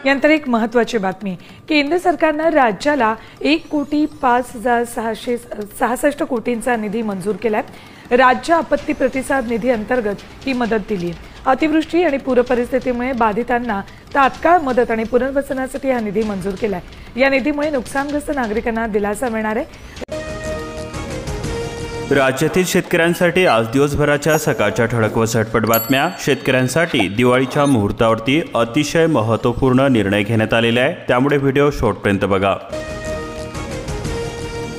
यानंतर एक महत्त्वाची बातमी। केंद्र सरकारने राज्याला 1,05,666 कोटींचा निधी मंजूर केलाय। राज्य आपत्ती प्रतिसाद निधी अंतर्गत ही मदत दिली आहे। अतिवृष्टी आणि पूर परिस्थितीमुळे बाधितांना तात्काळ मदत आणि पुनर्वसनासाठी हा निधी मंजूर केलाय। या निधीमुळे नुकसानग्रस्त नागरिकांना दिलासा मिळणार आहे। राज्यातील शेतकऱ्यांसाठी आज दिवसभराच्या सकाळच्या ठळक व झटपट बातम्या। शेतकऱ्यांसाठी दिवाळीच्या मुहूर्तावरती अतिशय महत्त्वपूर्ण निर्णय घेण्यात आलेला आहे, त्यामुळे व्हिडिओ शेवटपर्यंत बघा।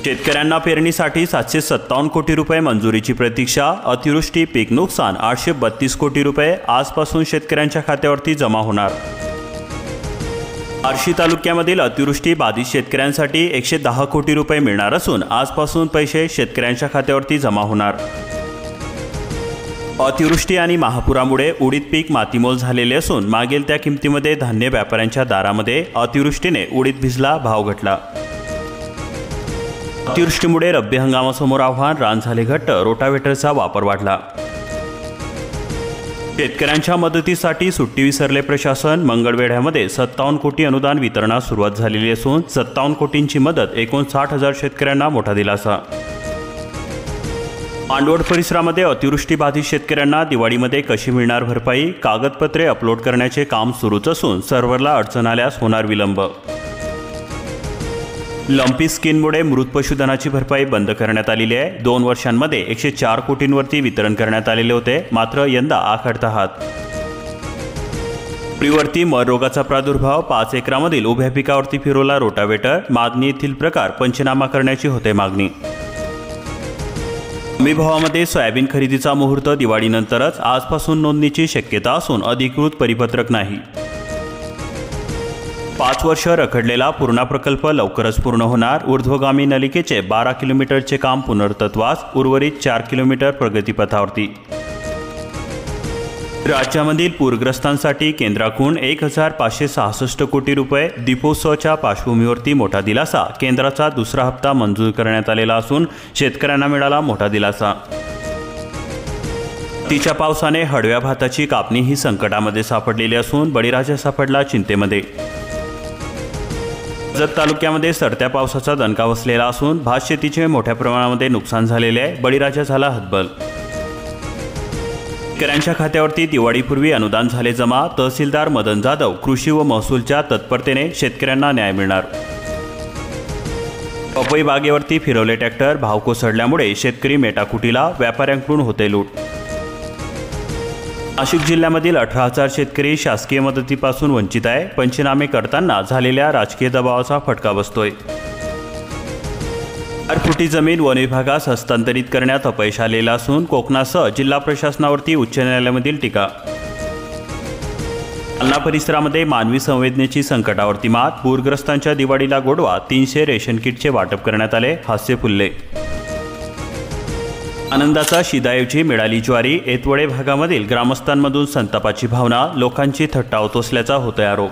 शेतकऱ्यांना पेरणीसाठी 757 कोटी रुपये मंजुरीची प्रतीक्षा। अतिवृष्टी पीक नुकसान 832 कोटी रुपये आजपासून शेतकऱ्यांच्या खात्यावरती जमा होणार। बार्शी तालुक्यामधील अतिवृष्टी बाधित शेतकऱ्यांसाठी 110 कोटी रुपये मिळणार असून आजपासून पैसे शेतकऱ्यांच्या खात्यावरती जमा होणार। अतिवृष्टी आणि महापुरामुळे उडीद पीक मातीमोल झालेले असून मागील त्या किमतीमध्ये धान्य व्यापाऱ्यांच्या दारामध्ये अतिवृष्टीने उडीद भिजला, भाव घटला। अतिवृष्टीमुळे रब्बी हंगामासमोर आव्हान, रान झाले घट्ट, रोटावेटरचा वापर वाढला। शेतकऱ्यांच्या मदतीसाठी सुट्टी विसरले प्रशासन। मंगळवेढ्यामध्ये 57 कोटी अनुदान वितरणास सुरुवात झालेली असून 57 कोटींची मदत, 59,000 शेतकऱ्यांना मोठा दिलासा। मांडवड परिसरामध्ये अतिवृष्टी बाधित शेतकऱ्यांना दिवाळीमध्ये कशी मिळणार भरपाई? कागदपत्रे अपलोड करण्याचे काम सुरूच असून सर्व्हरला अडचण आल्यास होणार विलंब। लंपी स्किनमुळे मृत पशुधनाची भरपाई बंद करण्यात आलेली आहे। 2 वर्षांमध्ये 104 कोटींवरती वितरण करण्यात आलेले होते, मात्र यंदा आखडता हात। पुरीवरती मर रोगाचा प्रादुर्भाव, 5 एकरामधील उभ्या पिकावरती फिरवला रोटावेटर। मागणी येथील प्रकार पंचनामा करण्याची होते मागणी। हमी भावामध्ये सोयाबीन खरेदीचा मुहूर्त दिवाळीनंतरच, आजपासून नोंदणीची शक्यता असून अधिकृत परिपत्रक नाही। 5 वर्ष रखडलेला पूर्णा प्रकल्प लवकरच पूर्ण होणार। ऊर्ध्वगामी नलिकेचे 12 किलोमीटरचे काम पूर्णत्वास, उर्वरित 4 किलोमीटर प्रगतीपथावरती। राज्यामधील पूरग्रस्तांसाठी केंद्राकडून 1,566 कोटी रुपये। दीपोत्सवाच्या पार्श्वभूमीवरती मोठा दिलासा। केंद्राचा दुसरा हप्ता मंजूर करण्यात आलेला असून शेतकऱ्यांना मिळाला मोठा दिलासा। तिच्या पावसाने हळव्या भाताची कापणी ही संकटामध्ये सापडलेली असून बळीराजा सापडला चिंतेमध्ये। जत तालुक्यामध्ये सरत्या पावसाचा दणका बसलेला असून भात शेतीचे मोठ्या प्रमाणामध्ये नुकसान झालेले आहे। बळीराजा झाला हतबल। शेतकऱ्यांच्या खात्यावरती दिवाळीपूर्वी अनुदान झाले जमा। तहसीलदार मदन जाधव कृषी व महसूलच्या तत्परतेने शेतकऱ्यांना न्याय मिळणार। पपई बागेवरती फिरवले ट्रॅक्टर, भाव कोसळल्यामुळे शेतकरी मेटाकुटीला, व्यापाऱ्यांकडून होते लूट। नाशिक जिल्ह्यामधील 18,000 शेतकरी शासकीय मदतीपासून वंचित आहे। पंचनामे करताना झालेल्या राजकीय दबावाचा फटका बसतोय। 4 फुटी जमीन वन विभागास हस्तांतरित करण्यात अपयश आलेला असून कोकणासह जिल्हा प्रशासनावरती उच्च न्यायालयामधील टीका। जालना परिसरामध्ये मानवी संवेदनेची संकटावरती मात। पूरग्रस्तांच्या दिवाळीला गोडवा, 300 रेशन किटचे वाटप करण्यात आले, हास्य फुलले। आनंदाचा शिदाऐवजी मिळाली ज्वारी। एतवडे भागामधील ग्रामस्थांमधून संतापाची भावना, लोकांची थट्टा होत असल्याचा होतोय आरोप।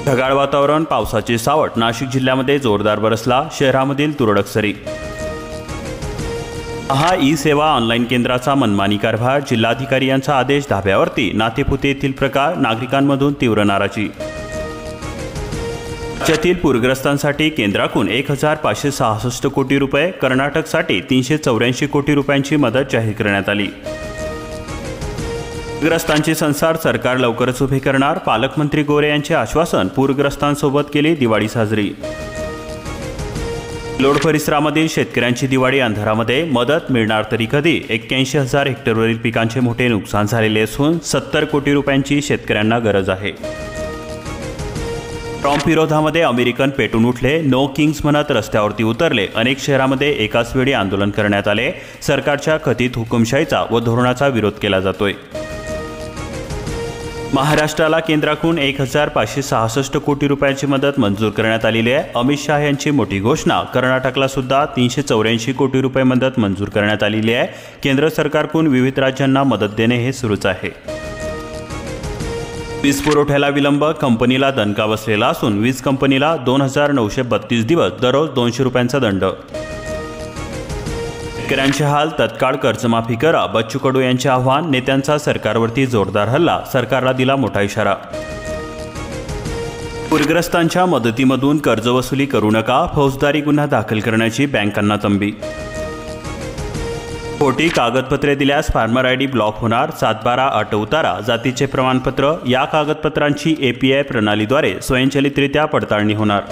ढगाळ वातावरण, पावसाचे सावट। नाशिक जिल्ह्यामध्ये जोरदार बरसला, शहरामधील तुरळक सरी। ई सेवा ऑनलाईन केंद्राचा मनमानी कारभार, जिल्हाधिकारी यांचा आदेश धाब्यावरती। नातेपुते येथील प्रकार, नागरिकांमधून तीव्र नाराजी। राज्यातील पूरग्रस्तांसाठी केंद्राकडून 1,566 कोटी रुपये, कर्नाटकसाठी 384 कोटी रुपयांची मदत जाहीर करण्यात आली। पूरग्रस्तांचे संसार सरकार लवकरच उभे करणार, पालकमंत्री गोरे यांचे आश्वासन। पूरग्रस्तांसोबत केली दिवाळी साजरी। लोड परिसरामधील शेतकऱ्यांची दिवाळी अंधारामध्ये, मदत मिळणार तरी कधी? 81,000 हेक्टरवरील पिकांचे मोठे नुकसान झालेले असून 70 कोटी रुपयांची शेतकऱ्यांना गरज आहे। ट्रम्प विरोधामध्ये अमेरिकन पेटून उठले, नो किंग्स म्हणत रस्त्यावरती उतरले। अनेक शहरामध्ये एकाच वेळी आंदोलन करण्यात आले। सरकारच्या कथित हुकुमशाहीचा व धोरणाचा विरोध केला जातोय। महाराष्ट्राला केंद्राकडून 1,566 कोटी रुपयांची मदत मंजूर करण्यात आलेली आहे। अमित शहा यांची मोठी घोषणा। कर्नाटकला सुद्धा 384 कोटी रुपये मदत मंजूर करण्यात आलेली आहे। केंद्र सरकारकडून विविध राज्यांना मदत देणे हे सुरूच आहे। वीज पुरवठ्याला विलंब, कंपनीला दणका बसलेला असून वीज कंपनीला 2,932 दिवस, दररोज 200 रुपयांचा दंड। शेतकऱ्यांचे हाल, तत्काळ कर्जमाफी करा, बच्चू कडू यांचे आव्हान। नेत्यांचा सरकारवरती जोरदार हल्ला, सरकारला दिला मोठा इशारा। पूरग्रस्तांच्या मदतीमधून कर्जवसुली करू नका, फौजदारी गुन्हा दाखल करण्याची बँकांना तंबी. खोटी कागदपत्रे दिल्यास फार्मर आयडी ब्लॉक होणार, 7/12 अट उतारा जातीचे प्रमाणपत्र या कागदपत्रांची API प्रणालीद्वारे स्वयंचलितरित्या पडताळणी होणार.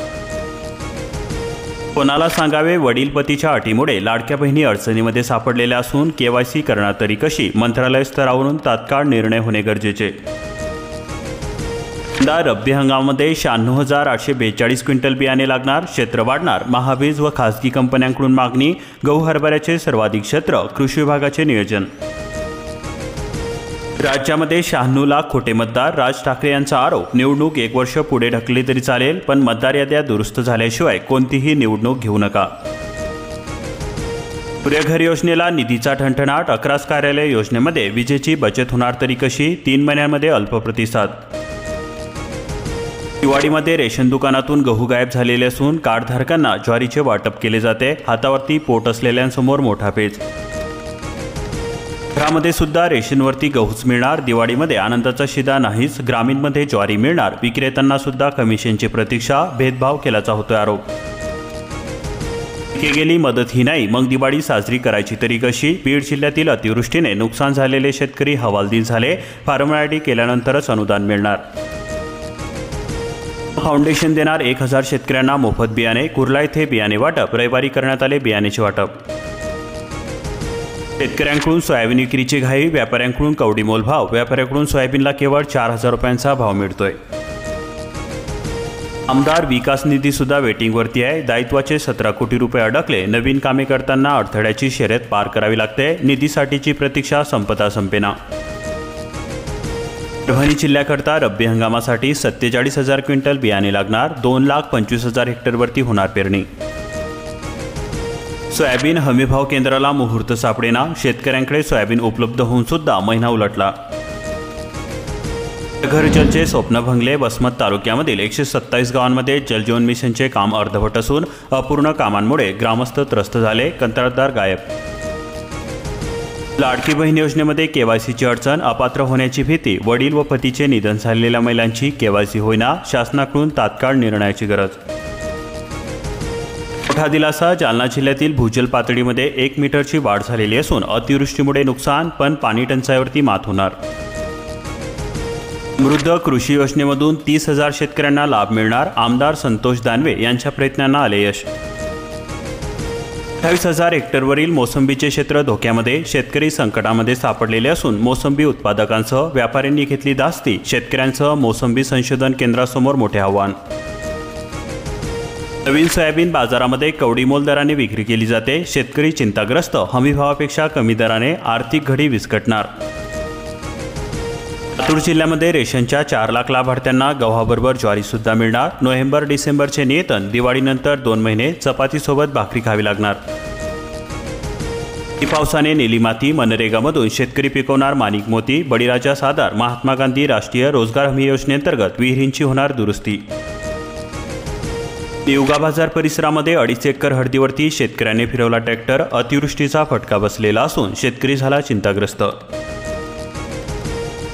कोणाला सांगावे, वडील पतीच्या अटीमुळे लाडक्या बहिणी अडचणीमध्ये सापडलेल्या असून KYC करणार तरी कशी, मंत्रालय स्तरावरून तात्काळ निर्णय होणे गरजेचे. यंदा रब्बी हंगामामध्ये 96,842 क्विंटल बियाणे लागणार, क्षेत्र वाढणार, महावीज व खासगी कंपन्यांकडून मागणी. गहू हरभऱ्याचे सर्वाधिक क्षेत्र, कृषी विभागाचे नियोजन. राज्यामध्ये 96 लाख खोटे मतदार, राज ठाकरे यांचा आरोप. निवडणूक 1 वर्ष पुढे ढकलली तरी चालेल, पण मतदार याद्या दुरुस्त झाल्याशिवाय कोणतीही निवडणूक घेऊ नका. सूर्यघर योजनेला निधीचा ठणठणाट, 11 कार्यालय योजनेमध्ये विजेची बचत होणार तरी कशी, 3 महिन्यांमध्ये अल्प प्रतिसाद. दिवाळीमध्ये रेशन दुकानातून गहू गायब झालेले असून कार्डधारकांना ज्वारीचे वाटप केले जाते, हातावरती पोट असलेल्यांसमोर मोठा पेच. घरामध्ये सुद्धा रेशनवरती गहूच मिळणार, दिवाळीमध्ये आनंदाचा शिदा नाहीच, ग्रामीणमध्ये ज्वारी मिळणार, विक्रेत्यांना सुद्धा कमिशनची प्रतीक्षा, भेदभाव केल्याचा होतोय आरोप. गेली मदत ही नाही, मग दिवाळी साजरी करायची तरी कशी. बीड जिल्ह्यातील अतिवृष्टीने नुकसान झालेले शेतकरी हवालदिल झाले, फार्मर आयडी केल्यानंतरच अनुदान मिळणार. फाउंडेशन देणार 1000 शेतकऱ्यांना मोफत बियाणे, कुर्ला येथे बियाणे वाटप, रविवारी करण्यात आले बियाण्याचे वाटप. शेतकऱ्यांकडून सोयाबीन विक्रीची घाई, व्यापाऱ्यांकडून कवडी मोल भाव, व्यापाऱ्यांकडून सोयाबीनला केवळ 4,000 रुपयांचा भाव मिळतोय. आमदार विकास निधी सुद्धा वेटिंगवरती आहे, दायित्वाचे 17 कोटी रुपये अडकले, नवीन कामे करताना अडथळ्याची शर्यत पार करावी लागते, निधीसाठीची प्रतीक्षा संपता संपेना. परभणी जिल्ह्याकरता रब्बी हंगामासाठी 47,000 क्विंटल बियाणे लागणार, 2,25,000 हेक्टरवरती होणार पेरणी. सोयाबीन हमीभाव केंद्राला मुहूर्त सापडेना, शेतकऱ्यांकडे सोयाबीन उपलब्ध होऊन सुद्धा महिना उलटला. घर जलचे स्वप्न भंगले, वसमत तालुक्यामधील 127 गावांमध्ये जलजीवन मिशनचे काम अर्धवट असून अपूर्ण कामांमुळे ग्रामस्थ त्रस्त झाले, कंत्राटदार गायब. लाडकी बहीण योजनेमध्ये KYCची अडचण, अपात्र होण्याची भीती, वडील व पतीचे निधन झालेल्या महिलांची KYC होईना, शासनाकडून तात्काळ निर्णयाची गरज. मोठा दिलासा, जालना जिल्ह्यातील भूजल पातळीमध्ये 1 मीटरची वाढ झालेली असून अतिवृष्टीमुळे नुकसान, पण पाणी टंचाईवरती मात होणार. समृद्ध कृषी योजनेमधून 30,000 शेतकऱ्यांना लाभ मिळणार, आमदार संतोष दानवे यांच्या प्रयत्नांना आले यश. 28,000 हेक्टरवरील मोसंबीचे क्षेत्र धोक्यामध्ये, शेतकरी संकटामध्ये सापडलेले असून मोसंबी उत्पादकांसह व्यापाऱ्यांनी घेतली धास्ती, शेतकऱ्यांसह मोसंबी संशोधन केंद्रासमोर मोठे आव्हान. नवीन सोयाबीन बाजारामध्ये कवडीमोल दराने विक्री केली जाते, शेतकरी चिंताग्रस्त, हमीभावापेक्षा कमी दराने आर्थिक घडी विस्कटणार. लातूर जिल्ह्यामध्ये रेशनच्या 4 लाख लाभार्थ्यांना गव्हाबरोबर ज्वारी सुद्धा मिळणार, नोव्हेंबर-डिसेंबरचे नियतन, दिवाळीनंतर 2 महिने चपातीसोबत भाकरी खावी लागणार. पावसाने नेली माती, मनरेगामधून शेतकरी पिकवणार माणिक मोती, बळीराजा सादार, महात्मा गांधी राष्ट्रीय रोजगार हमी योजनेअंतर्गत विहिरींची होणार दुरुस्ती. निवगा बाजार परिसरामध्ये 2.5 एकर हळदीवरती शेतकऱ्याने फिरवला ट्रॅक्टर, अतिवृष्टीचा फटका बसलेला असून शेतकरी झाला चिंताग्रस्त.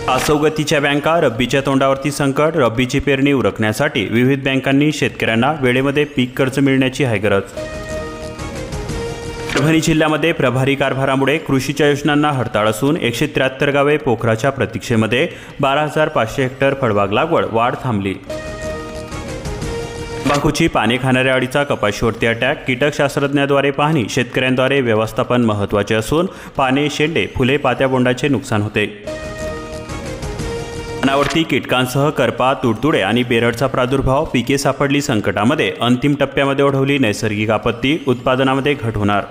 असवगतीच्या बँका, रब्बीच्या तोंडावरती संकट, रब्बीची पेरणी उरकण्यासाठी विविध बँकांनी शेतकऱ्यांना वेळेमध्ये पीक कर्ज मिळण्याची आहे गरज. परभणी जिल्ह्यामध्ये प्रभारी कारभारामुळे कृषीच्या योजनांना हरताळ असून 173 गावे पोखराच्या प्रतीक्षेमध्ये, 12,500 हेक्टर फळबाग लागवड, वाढ थांबली. तंबाखूची पाने खाणाऱ्या अळीचा कपाशीवरती अटॅक, कीटकशास्त्रज्ञाद्वारे पाहणी, शेतकऱ्यांद्वारे व्यवस्थापन महत्त्वाचे असून पाने, शेंडे, फुले, पात्या बोंडाचे नुकसान होते. पानावरती कीटकांसह करपा, तुडतुडे आणि बेरडचा प्रादुर्भाव, पिके सापडली संकटामध्ये, अंतिम टप्प्यामध्ये ओढवली नैसर्गिक आपत्ती, उत्पादनामध्ये घट होणार.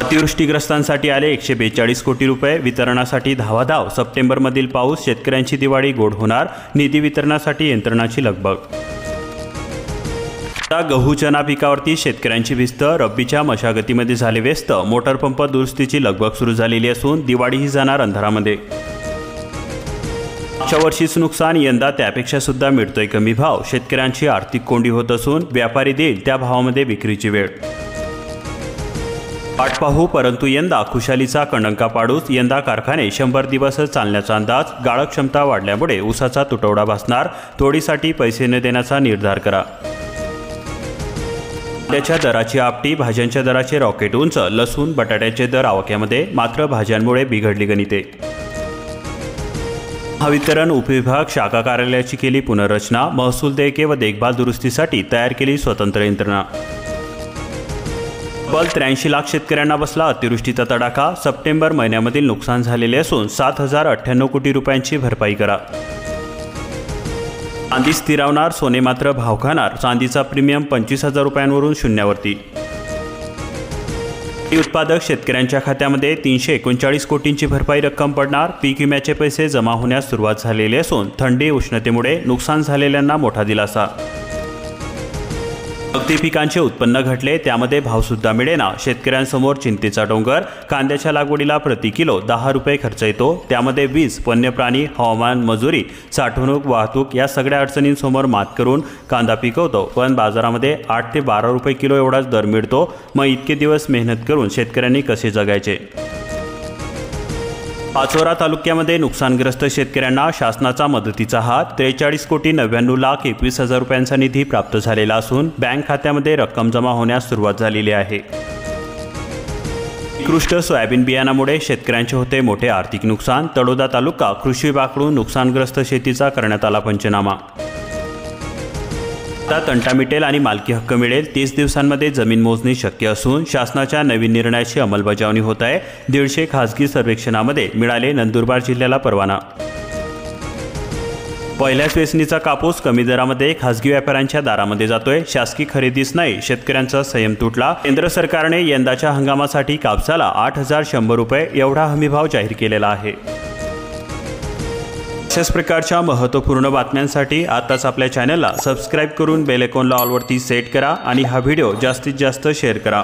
अतिवृष्टीग्रस्तांसाठी आले 142 कोटी रुपये, वितरणासाठी धावाधाव, सप्टेंबरमधील पाऊस, शेतकऱ्यांची दिवाळी गोड होणार, निधी वितरणासाठी यंत्रणाची लगबग. गहू चना पिकावरती शेतकऱ्यांची भिस्त, रब्बीच्या मशागतीमध्ये झाले व्यस्त, मोटर पंप दुरुस्तीची लगबग सुरू झालेली असून दिवाळीही जाणार अंधारामध्ये. मागच्या वर्षीच नुकसान, यंदा त्यापेक्षा सुद्धा मिळतोय कमी भाव, शेतकऱ्यांची आर्थिक कोंडी होत असून व्यापारी देईल त्या भावामध्ये विक्रीची वेळ. वाट पाहू, परंतु यंदा खुशालीचा कणंका पाडूस. यंदा कारखाने 100 दिवसच चालण्याचा अंदाज. गाळप क्षमता वाढल्यामुळे ऊसाचा तुटवडा भासणार. तोडीसाठी पैसे न देण्याचा निर्धार करा. कांद्याच्या दराची आपटी, भाज्यांच्या दराचे रॉकेट उंच. लसूण बटाट्याचे दर आवाक्यामध्ये, मात्र भाज्यांमुळे बिघडली गणिते. महावितरण उपविभाग शाखा कार्यालयाची केली पुनर्रचना. महसूल देयके व देखभाल दुरुस्तीसाठी तयार केली स्वतंत्र यंत्रणा. तब्बल 83 लाख शेतकऱ्यांना बसला अतिवृष्टीचा तडाखा. सप्टेंबर महिन्यामधील नुकसान झालेले असून 7,098 कोटी रुपयांची भरपाई करा. चांदी स्थिरावणार, सोने मात्र भाव खाणार. चांदीचा प्रीमियम 25,000 रुपयांवरून शून्यावरती. उत्पादक शेतकऱ्यांच्या खात्यामध्ये 339 कोटींची भरपाई रक्कम पडणार. पीक विम्याचे पैसे जमा होण्यास सुरुवात झालेली असून थंडी उष्णतेमुळे नुकसान झालेल्यांना मोठा दिलासा. अगदी पिकांचे उत्पन्न घटले, त्यामध्ये भावसुद्धा मिळेना. शेतकऱ्यांसमोर चिंतेचा डोंगर. कांद्याच्या लागवडीला प्रति किलो 10 रुपये खर्च येतो. त्यामध्ये वीज, वन्यप्राणी, हवामान, मजुरी, साठवणूक, वाहतूक या सगळ्या अडचणींसमोर मात करून कांदा पिकवतो. पण बाजारामध्ये 8 ते 12 रुपये किलो एवढाच दर मिळतो. मग इतके दिवस मेहनत करून शेतकऱ्यांनी कसे जगायचे? पाचोरा तालुक्यामध्ये नुकसानग्रस्त शेतकऱ्यांना शासनाचा मदतीचा हात. 43,99,21,000 रुपयांचा निधी प्राप्त झालेला असून बँक खात्यामध्ये रक्कम जमा होण्यास सुरुवात झालेली आहे. उत्कृष्ट सोयाबीन बियाणामुळे शेतकऱ्यांचे होते मोठे आर्थिक नुकसान. तळोदा तालुका कृषी विभागाकडून नुकसानग्रस्त शेतीचा करण्यात आला पंचनामा. आता तंटा मिटेल आणि मालकी हक्क मिळेल. 30 दिवसांमध्ये जमीन मोजणी शक्य असून शासनाच्या नवीन निर्णयाची अंमलबजावणी होत आहे. 150 खासगी सर्वेक्षणामध्ये मिळाले नंदुरबार जिल्ह्याला परवाना. पहिल्याच वेचणीचा कापूस कमी दरामध्ये खासगी व्यापाऱ्यांच्या दारामध्ये जातोय. शासकीय खरेदीच नाही, शेतकऱ्यांचा संयम तुटला. केंद्र सरकारने यंदाच्या हंगामासाठी कापसाला 8,100 रुपये एवढा हमीभाव जाहीर केलेला आहे. अशाच प्रकारच्या महत्त्वपूर्ण बातम्यांसाठी आताच आपल्या चॅनलला सबस्क्राईब करून बेल आयकॉनला ऑलवरती सेट करा आणि हा व्हिडिओ जास्तीत जास्त शेअर करा.